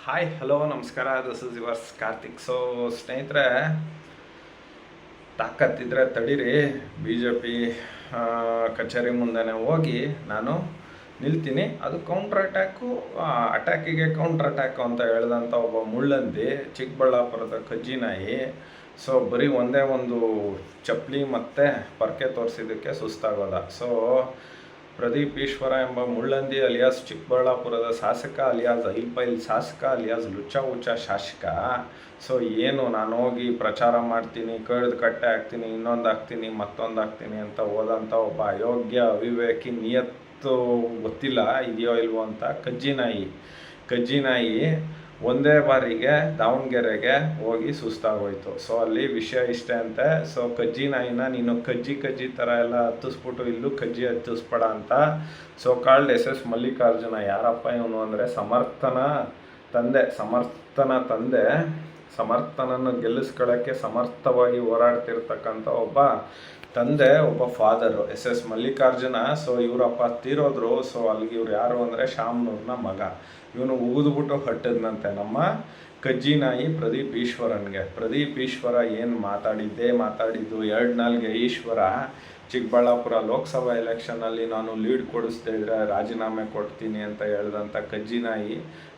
Hi hello ನಮಸ್ಕಾರ. This is yours Karthik. So ಸ್ನೇಹಿತರೆ, ತಾಕತ್ತಿದ್ರೆ ತಡೀರಿ. ಬಿ ಜೆ ಪಿ ಕಚೇರಿ ಮುಂದೆನೇ ಹೋಗಿ ನಾನು ನಿಲ್ತೀನಿ. ಅದು ಕೌಂಟ್ರ್ ಅಟ್ಯಾಕಿಗೆ ಕೌಂಟ್ರ್ ಅಟ್ಯಾಕು ಅಂತ ಹೇಳಿದಂಥ ಒಬ್ಬ ಮುಳ್ಳಂದಿ, ಚಿಕ್ಕಬಳ್ಳಾಪುರದ ಕಜ್ಜಿನಾಯಿ. ಸೊ ಬರೀ ಒಂದೇ ಒಂದು ಚಪ್ಪಲಿ ಮತ್ತು ಪರ್ಕೆ ತೋರಿಸಿದ್ದಕ್ಕೆ ಸುಸ್ತಾಗೋದ. ಸೊ ಪ್ರದೀಪ್ ಈಶ್ವರ ಎಂಬ ಮುಳ್ಳಂದಿ ಅಲಿಯಾಸ್ ಚಿಕ್ಕಬಳ್ಳಾಪುರದ ಶಾಸಕ ಅಲಿಯಾಸ್ ಐಲ್ಪೈಲ್ ಶಾಸಕ ಅಲಿಯಾಸ್ ಲುಚ್ಚ ಹುಚ್ಚ ಶಾಸಕ. ಸೊ ಏನು ನಾನು ಹೋಗಿ ಪ್ರಚಾರ ಮಾಡ್ತೀನಿ, ಕಡ್ದು ಕಟ್ಟೆ ಹಾಕ್ತೀನಿ, ಇನ್ನೊಂದು ಹಾಕ್ತೀನಿ, ಮತ್ತೊಂದು ಹಾಕ್ತೀನಿ ಅಂತ ಹೋದಂಥ ಒಬ್ಬ ಅಯೋಗ್ಯ ಅವಿವೇಕಿ, ನಿಯತ್ತು ಗೊತ್ತಿಲ್ಲ ಇದೆಯೋ ಇಲ್ವೋ ಅಂತ ಕಜ್ಜಿನಾಯಿ ಒಂದೇ ಬಾರಿಗೆ ದಾವಣಗೆರೆಗೆ ಹೋಗಿ ಸುಸ್ತಾಗೋಯ್ತು. ಸೊ ಅಲ್ಲಿ ವಿಷಯ ಇಷ್ಟೇ ಅಂತೆ. ಸೊ ಕಜ್ಜಿನಾಯಿನ ನೀನು ಕಜ್ಜಿ ಥರ ಎಲ್ಲ ಹತ್ತಿಸ್ಬಿಟ್ಟು ಇಲ್ಲೂ ಕಜ್ಜಿ ಹತ್ತಿಸ್ಬೇಡ ಅಂತ ಸೊ ಕಾಲ್ಡ್ ಎಸ್ ಮಲ್ಲಿಕಾರ್ಜುನ. ಯಾರಪ್ಪ ಇವನು ಅಂದರೆ ಸಮರ್ಥನನ್ನು ಗೆಲ್ಲಿಸ್ಕೊಳ್ಳೋಕ್ಕೆ ಸಮರ್ಥವಾಗಿ ಹೋರಾಡ್ತಿರ್ತಕ್ಕಂಥ ಒಬ್ಬ ಫಾದರು ಎಸ್ ಮಲ್ಲಿಕಾರ್ಜುನ. ಸೊ ಇವರಪ್ಪ ತೀರೋದ್ರು. ಸೊ ಅಲ್ಲಿಗೆ ಇವ್ರು ಯಾರು ಅಂದರೆ ಶಾಮ್ನೂರ್ನ ಮಗ. ಇವನು ಉಗಿದ್ಬಿಟ್ಟು ಹಟ್ಟದ್ನಂತೆ ನಮ್ಮ ಕಜ್ಜಿನಾಯಿ ಪ್ರದೀಪ್ ಈಶ್ವರ ಏನು ಮಾತಾಡಿದ್ದು 2 ಈಶ್ವರ ಚಿಕ್ಕಬಳ್ಳಾಪುರ ಲೋಕಸಭಾ ಎಲೆಕ್ಷನಲ್ಲಿ ನಾನು ಲೀಡ್ ಕೊಡಿಸ್ತಾ ಇದ್ರೆ ರಾಜೀನಾಮೆ ಕೊಡ್ತೀನಿ ಅಂತ ಹೇಳ್ದಂಥ ಕಜ್ಜಿನಾಯಿ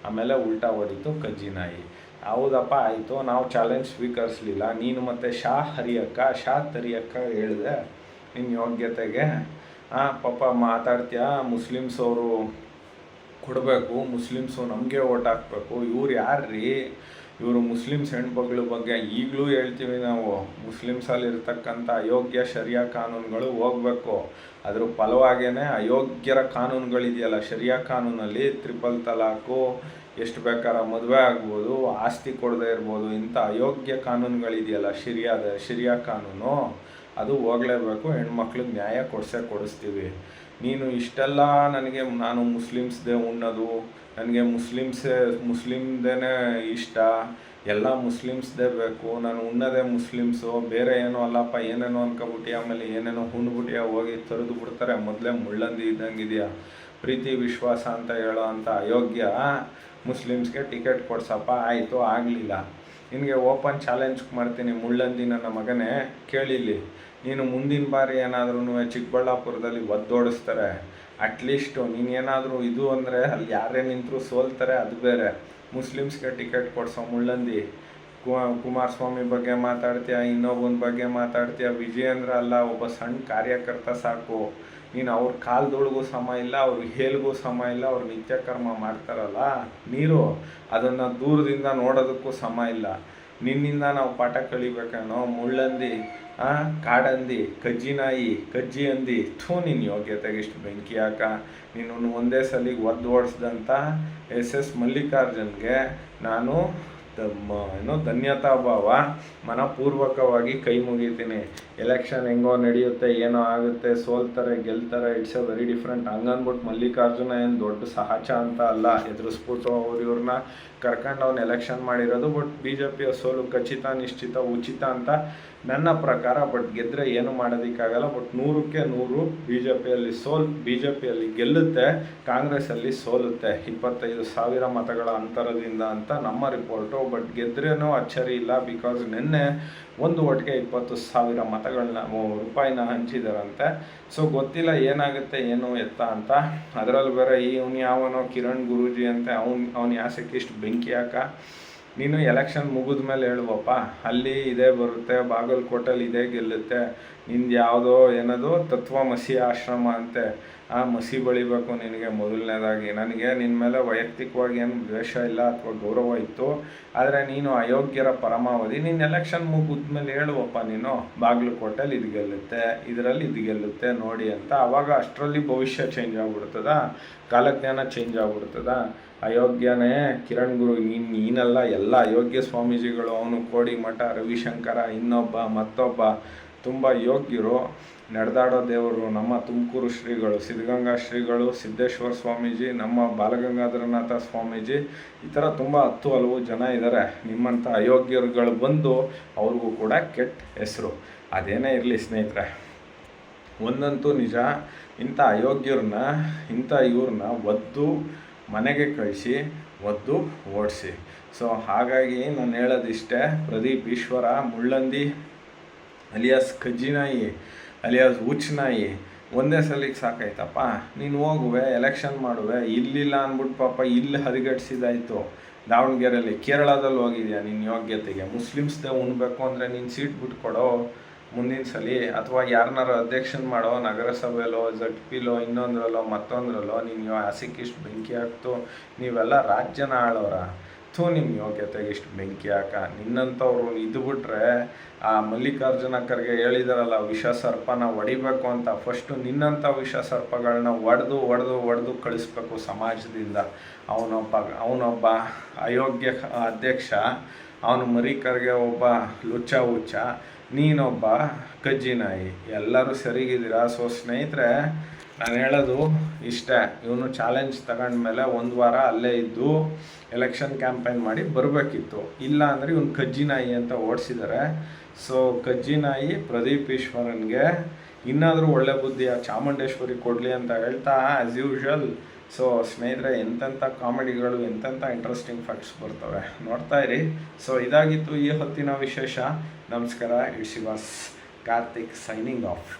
ಆಮೇಲೆ ಉಲ್ಟಾ ಹೊಡಿತು ಕಜ್ಜಿನಾಯಿ. ಹೌದಪ್ಪ ಆಯಿತು, ನಾವು ಚಾಲೆಂಜ್ ಸ್ವೀಕರಿಸಲಿಲ್ಲ. ನೀನು ಮತ್ತು ಶಾ ತರಿಯಕ್ಕ ಹೇಳಿದೆ ನಿನ್ನ ಯೋಗ್ಯತೆಗೆ. ಪಾಪ ಮಾತಾಡ್ತೀಯ, ಮುಸ್ಲಿಮ್ಸ್ ಅವರು ಕೊಡಬೇಕು, ಮುಸ್ಲಿಮ್ಸು ನಮಗೆ ಓಟ್ ಹಾಕಬೇಕು. ಇವ್ರು ಯಾರ್ರೀ? ಇವರು ಮುಸ್ಲಿಮ್ಸ್ ಹೆಣ್ಮಕ್ಳ ಬಗ್ಗೆ ಈಗಲೂ ಹೇಳ್ತೀವಿ ನಾವು. ಮುಸ್ಲಿಮ್ಸಲ್ಲಿರ್ತಕ್ಕಂಥ ಅಯೋಗ್ಯ ಶರಿಯಾ ಕಾನೂನುಗಳು ಹೋಗಬೇಕು. ಅದ್ರ ಫಲವಾಗೇ ಅಯೋಗ್ಯರ ಕಾನೂನುಗಳಿದೆಯಲ್ಲ ಶರಿಯಾ ಕಾನೂನಲ್ಲಿ, ಟ್ರಿಪಲ್ ತಲಾಕು, ಎಷ್ಟು ಬೇಕಾದ ಮದುವೆ ಆಗ್ಬೋದು, ಆಸ್ತಿ ಕೊಡದೇ ಇರ್ಬೋದು, ಇಂಥ ಅಯೋಗ್ಯ ಕಾನೂನುಗಳಿದೆಯಲ್ಲ ಶರಿಯಾ ಕಾನೂನು, ಅದು ಹೋಗಲೇಬೇಕು. ಹೆಣ್ಮಕ್ಳಿಗೆ ನ್ಯಾಯ ಕೊಡಿಸ್ತೀವಿ. ನೀನು ಇಷ್ಟೆಲ್ಲ ನಾನು ಮುಸ್ಲಿಮ್ಸ್ದೇ ಉಣ್ಣೋದು, ನನಗೆ ಮುಸ್ಲಿಮ್ದೇ ಇಷ್ಟ, ಎಲ್ಲ ಮುಸ್ಲಿಮ್ಸ್ದೇ ಬೇಕು, ನಾನು ಉಣ್ಣೋದೇ ಮುಸ್ಲಿಮ್ಸು, ಬೇರೆ ಏನೋ ಅಲ್ಲಪ್ಪ ಏನೇನೋ ಅನ್ಕೊಬಿಟ್ಟು ಆಮೇಲೆ ಏನೇನೋ ಹುಣ್ಬಿಟ್ಟಿಯ ಹೋಗಿ ತರಿದು ಬಿಡ್ತಾರೆ. ಮೊದಲೇ ಮುಳ್ಳಂದಿ ಇದ್ದಂಗಿದೆಯಾ. ಪ್ರೀತಿ ವಿಶ್ವಾಸ ಅಂತ ಹೇಳೋ ಅಂಥ ಅಯೋಗ್ಯ ಮುಸ್ಲಿಮ್ಸ್ಗೆ ಟಿಕೆಟ್ ಕೊಡ್ಸಪ್ಪ. ಆಯಿತು, ಆಗಲಿಲ್ಲ. ನಿನಗೆ ಓಪನ್ ಚಾಲೆಂಜ್ ಮಾಡ್ತೀನಿ, ಮುಳ್ಳಂದಿ ನನ್ನ ಮಗನೇ ಕೇಳಿಲ್ಲಿ. ನೀನು ಮುಂದಿನ ಬಾರಿ ಏನಾದ್ರೂ ಚಿಕ್ಕಬಳ್ಳಾಪುರದಲ್ಲಿ ಒದ್ದೋಡಿಸ್ತಾರೆ. ಅಟ್ಲೀಸ್ಟು ನೀನೇನಾದರೂ ಇದು ಅಂದರೆ ಅಲ್ಲಿ ಯಾರೇ ನಿಂತರೂ ಸೋಲ್ತಾರೆ, ಅದು ಬೇರೆ. ಮುಸ್ಲಿಮ್ಸ್ಗೆ ಟಿಕೆಟ್ ಕೊಡಿಸೋ ಮುಳ್ಳಂದಿ. ಕುಮಾರಸ್ವಾಮಿ ಬಗ್ಗೆ ಮಾತಾಡ್ತೀಯ, ಇನ್ನೊಬ್ಬನ ಬಗ್ಗೆ ಮಾತಾಡ್ತೀಯ. ವಿಜಯೇಂದ್ರ ಅಲ್ಲ, ಒಬ್ಬ ಸಣ್ಣ ಕಾರ್ಯಕರ್ತ ಸಾಕು. ನೀನು ಅವ್ರ ಕಾಲ್ದೊಳಗೂ ಸಮ ಇಲ್ಲ, ಅವ್ರಿಗೆ ಹೇಲ್ಗೂ ಸಮ ಇಲ್ಲ. ಅವ್ರು ನಿತ್ಯ ಕರ್ಮ ಮಾಡ್ತಾರಲ್ಲ ನೀರು, ಅದನ್ನು ದೂರದಿಂದ ನೋಡೋದಕ್ಕೂ ಸಮ ಇಲ್ಲ. ನಿನ್ನಿಂದ ನಾವು ಪಾಠ ಕಲಿಬೇಕೇನೋ ಮುಳ್ಳಂದಿ, ಕಾಡಂದಿ, ಕಜ್ಜಿ ಅಂದಿ. ನಿನ್ನ ಯೋಗ್ಯತೆಗೆ ಇಷ್ಟು ಬೆಂಕಿ ಹಾಕ. ನೀನು ಒಂದೇ ಸಲಿಗೆ ಓಡಿಸ್ದಂಥ ಎಸ್ ಮಲ್ಲಿಕಾರ್ಜುನ್ಗೆ ನಾನು ಧನ್ಯತಾ ಭಾವ ಮನಪೂರ್ವಕವಾಗಿ ಕೈ ಮುಗಿತೀನಿ. ಎಲೆಕ್ಷನ್ ಹೆಂಗೋ ನಡೆಯುತ್ತೆ, ಏನೋ ಆಗುತ್ತೆ, ಸೋಲ್ತಾರೆ ಗೆಲ್ತಾರೆ, ಇಟ್ಸ್ ಎ ವೆರಿ ಡಿಫ್ರೆಂಟ್. ಹಂಗನ್ಬಿಟ್ಟು ಮಲ್ಲಿಕಾರ್ಜುನ ಏನು ದೊಡ್ಡ ಸಹಜ ಅಂತ ಅಲ್ಲ, ಎದುರಿಸ್ಬಿಟ್ಟು ಇವ್ರನ್ನ ಕರ್ಕೊಂಡು ಅವ್ನು ಎಲೆಕ್ಷನ್ ಮಾಡಿರೋದು. ಬಟ್ ಬಿ ಜೆ ಪಿಯ ಸೋಲು ಖಚಿತ, ನಿಶ್ಚಿತ, ಉಚಿತ ಅಂತ ನನ್ನ ಪ್ರಕಾರ. ಬಟ್ ಗೆದ್ದರೆ ಏನು ಮಾಡೋದಕ್ಕಾಗಲ್ಲ. ಬಟ್ 100ಕ್ಕೆ 100 ಬಿ ಜೆ ಪಿಯಲ್ಲಿ ಗೆಲ್ಲುತ್ತೆ, ಕಾಂಗ್ರೆಸ್ಸಲ್ಲಿ ಸೋಲುತ್ತೆ 25,000 ಮತಗಳ ಅಂತರದಿಂದ ಅಂತ ನಮ್ಮ ರಿಪೋರ್ಟು. ಬಟ್ ಗೆದ್ರೇನೋ ಅಚ್ಚರಿ ಇಲ್ಲ, ಬಿಕಾಸ್ ನಿನ್ನೆ ಒಂದು ಓಟ್ಗೆ 20,000 ರೂಪಾಯಿನ ಹಂಚಿದಾರಂತೆ. ಸೊ ಗೊತ್ತಿಲ್ಲ ಏನಾಗುತ್ತೆ ಏನು ಎತ್ತ ಅಂತ. ಅದರಲ್ಲಿ ಬೇರೆ ಇವನು ಯಾವನೋ ಕಿರಣ್ ಗುರೂಜಿ ಅಂತೆ, ಅವ್ನು ಯಾಸಕ್ಕೆ ಇಷ್ಟು ಬೆಂಕಿ ಹಾಕ. ನೀನು ಎಲೆಕ್ಷನ್ ಮುಗಿದ ಮೇಲೆ ಹೇಳುವಪ್ಪ, ಅಲ್ಲಿ ಇದೇ ಬರುತ್ತೆ, ಬಾಗಲಕೋಟೆಲ್ಲಿ ಇದೇ ಗೆಲ್ಲುತ್ತೆ. ನಿಂದು ಯಾವುದೋ ಏನದು ತತ್ವಮಸಿ ಆಶ್ರಮ ಅಂತೆ, ಆ ಮಸಿ ಬಳಿಬೇಕು ನಿನಗೆ. ಮೊದಲನೇದಾಗಿ ನನಗೆ ನಿನ್ನ ಮೇಲೆ ವೈಯಕ್ತಿಕವಾಗಿ ಏನು ದ್ವೇಷ ಇಲ್ಲ ಅಥವಾ ಗೌರವ ಇತ್ತು, ಆದರೆ ನೀನು ಅಯೋಗ್ಯರ ಪರಮಾವಧಿ. ನೀನು ಎಲೆಕ್ಷನ್ ಮುಗಿದ್ಮೇಲೆ ಹೇಳುವಪ್ಪ, ನೀನು ಬಾಗಲಕೋಟೆಲ್ಲಿ ಇದು ಗೆಲ್ಲುತ್ತೆ, ಇದರಲ್ಲಿ ಇದು ಗೆಲ್ಲುತ್ತೆ ನೋಡಿ ಅಂತ. ಆವಾಗ ಅಷ್ಟರಲ್ಲಿ ಭವಿಷ್ಯ ಚೇಂಜ್ ಆಗ್ಬಿಡ್ತದ, ಕಾಲಜ್ಞಾನ ಚೇಂಜ್ ಆಗ್ಬಿಡ್ತದ. ಅಯೋಗ್ಯನೇ ಕಿರಣ್ ಗುರು, ನೀನಲ್ಲ, ಎಲ್ಲ ಅಯೋಗ್ಯ ಸ್ವಾಮೀಜಿಗಳು. ಅವನು ಕೋಡಿಮಠ, ರವಿಶಂಕರ, ಇನ್ನೊಬ್ಬ ಮತ್ತೊಬ್ಬ ತುಂಬ ಯೋಗ್ಯರು, ನಡೆದಾಡೋ ದೇವರು ನಮ್ಮ ತುಮಕೂರು ಶ್ರೀಗಳು, ಸಿದ್ಧಗಂಗಾ ಶ್ರೀಗಳು, ಸಿದ್ದೇಶ್ವರ ಸ್ವಾಮೀಜಿ, ನಮ್ಮ ಬಾಲಗಂಗಾಧರನಾಥ ಸ್ವಾಮೀಜಿ, ಈ ಥರ ತುಂಬ 10 ಹಲವು ಜನ ಇದ್ದಾರೆ. ನಿಮ್ಮಂಥ ಅಯೋಗ್ಯರುಗಳು ಬಂದು ಅವ್ರಿಗೂ ಕೂಡ ಕೆಟ್ಟ ಹೆಸರು. ಅದೇನೇ ಇರಲಿ ಸ್ನೇಹಿತರೆ, ಒಂದಂತೂ ನಿಜ, ಇಂಥ ಅಯೋಗ್ಯರನ್ನ ಇವ್ರನ್ನ ಒದ್ದು ಮನೆಗೆ ಕಳಿಸಿ ಒದ್ದು ಓಡಿಸಿ. ಸೊ ಹಾಗಾಗಿ ನಾನು ಹೇಳೋದಿಷ್ಟೇ, ಪ್ರದೀಪ್ ಈಶ್ವರ ಮುಳ್ಳಂದಿ ಅಲಿಯಾಸ್ ಕಜ್ಜಿನಾಯಿ ಅಲಿಯಾಸ್ ಹುಚ್ಚನಾಯಿ ಒಂದೇ ಸಲಿಗೆ ಸಾಕಾಯ್ತಪ್ಪ. ನೀನು ಹೋಗುವೆ ಎಲೆಕ್ಷನ್ ಮಾಡುವೆ, ಇಲ್ಲಿಲ್ಲ ಅಂದ್ಬಿಟ್ಟು ಪಾಪ ಇಲ್ಲಿ ಹರಿಗಡಿಸಿದಾಯಿತು. ದಾವಣಗೆರೆಯಲ್ಲಿ ಕೇರಳದಲ್ಲಿ ಹೋಗಿದ್ಯಾ ನಿನ್ನ ಯೋಗ್ಯತೆಗೆ. ಮುಸ್ಲಿಮ್ಸ್ದೇ ಉಣ್ಬೇಕು ಅಂದರೆ ನೀನು ಸೀಟ್ ಬಿಟ್ಕೊಡೋ ಮುಂದಿನ ಸಲ, ಅಥವಾ ಯಾರನ್ನಾರು ಅಧ್ಯಕ್ಷನ್ ಮಾಡೋ ನಗರಸಭೆಲೋ ZP-ಲೋ ಇನ್ನೊಂದ್ರಲ್ಲೋ ಮತ್ತೊಂದ್ರಲ್ಲೋ. ನೀನು ಆಸೆಗೆ ಇಷ್ಟು ಬೆಂಕಿ ಹಾಕ್ತು, ನೀವೆಲ್ಲ ರಾಜ್ಯನ ಆಳೋರ. ನಿಮ್ಮ ಯೋಗ್ಯತೆಗೆ ಇಷ್ಟು ಬೆಂಕಿ ಹಾಕ. ನಿನ್ನಂಥವ್ರು ಇದು ಬಿಟ್ರೆ ಆ ಮಲ್ಲಿಕಾರ್ಜುನ ಖರ್ಗೆ ಹೇಳಿದಾರಲ್ಲ ವಿಷ ಸರ್ಪನ ಹೊಡಿಬೇಕು ಅಂತ, ಫಸ್ಟು ನಿನ್ನಂಥ ವಿಷ ಸರ್ಪಗಳನ್ನ ಒಡೆದು ಕಳಿಸ್ಬೇಕು ಸಮಾಜದಿಂದ. ಅವನೊಬ್ಬ ಅಯೋಗ್ಯ ಅಧ್ಯಕ್ಷ, ಅವನು ಮರಿಕರ್ಗೆ ಒಬ್ಬ ಹುಚ್ಚ, ನೀನೊಬ್ಬ ಕಜ್ಜಿನಾಯಿ. ಎಲ್ಲರೂ ಸರಿಗಿದ್ದೀರಾ. ಸೊ ಸ್ನೇಹಿತರೆ, ನಾನು ಹೇಳೋದು ಇಷ್ಟೇ, ಇವನು ಚಾಲೆಂಜ್ ತಗೊಂಡ್ಮೇಲೆ 1 ವಾರ ಅಲ್ಲೇ ಇದ್ದು ಎಲೆಕ್ಷನ್ ಕ್ಯಾಂಪೇನ್ ಮಾಡಿ ಬರಬೇಕಿತ್ತು. ಇಲ್ಲ ಅಂದರೆ ಇವನು ಕಜ್ಜಿನಾಯಿ ಅಂತ ಓಡಿಸಿದ್ದಾರೆ. ಸೊ ಕಜ್ಜಿನಾಯಿ ಪ್ರದೀಪ್ ಈಶ್ವರನ್ಗೆ ಇನ್ನಾದರೂ ಒಳ್ಳೆ ಬುದ್ಧಿ ಆ ಚಾಮುಂಡೇಶ್ವರಿ ಕೊಡಲಿ ಅಂತ ಹೇಳ್ತಾ, ಆ್ಯಸ್ ಯೂಶ್ವಲ್. ಸೊ ಸ್ನೇಹಿತರೆ, ಎಂತೆಂಥ ಕಾಮಿಡಿಗಳು, ಎಂತೆಂಥ ಇಂಟ್ರೆಸ್ಟಿಂಗ್ ಫ್ಯಾಕ್ಟ್ಸ್ ಬರ್ತವೆ, ನೋಡ್ತಾ ಇರಿ. ಸೊ ಇದಾಗಿತ್ತು ಈ ಹೊತ್ತಿನ ವಿಶೇಷ. ನಮಸ್ಕಾರ. It's was Karthik signing off.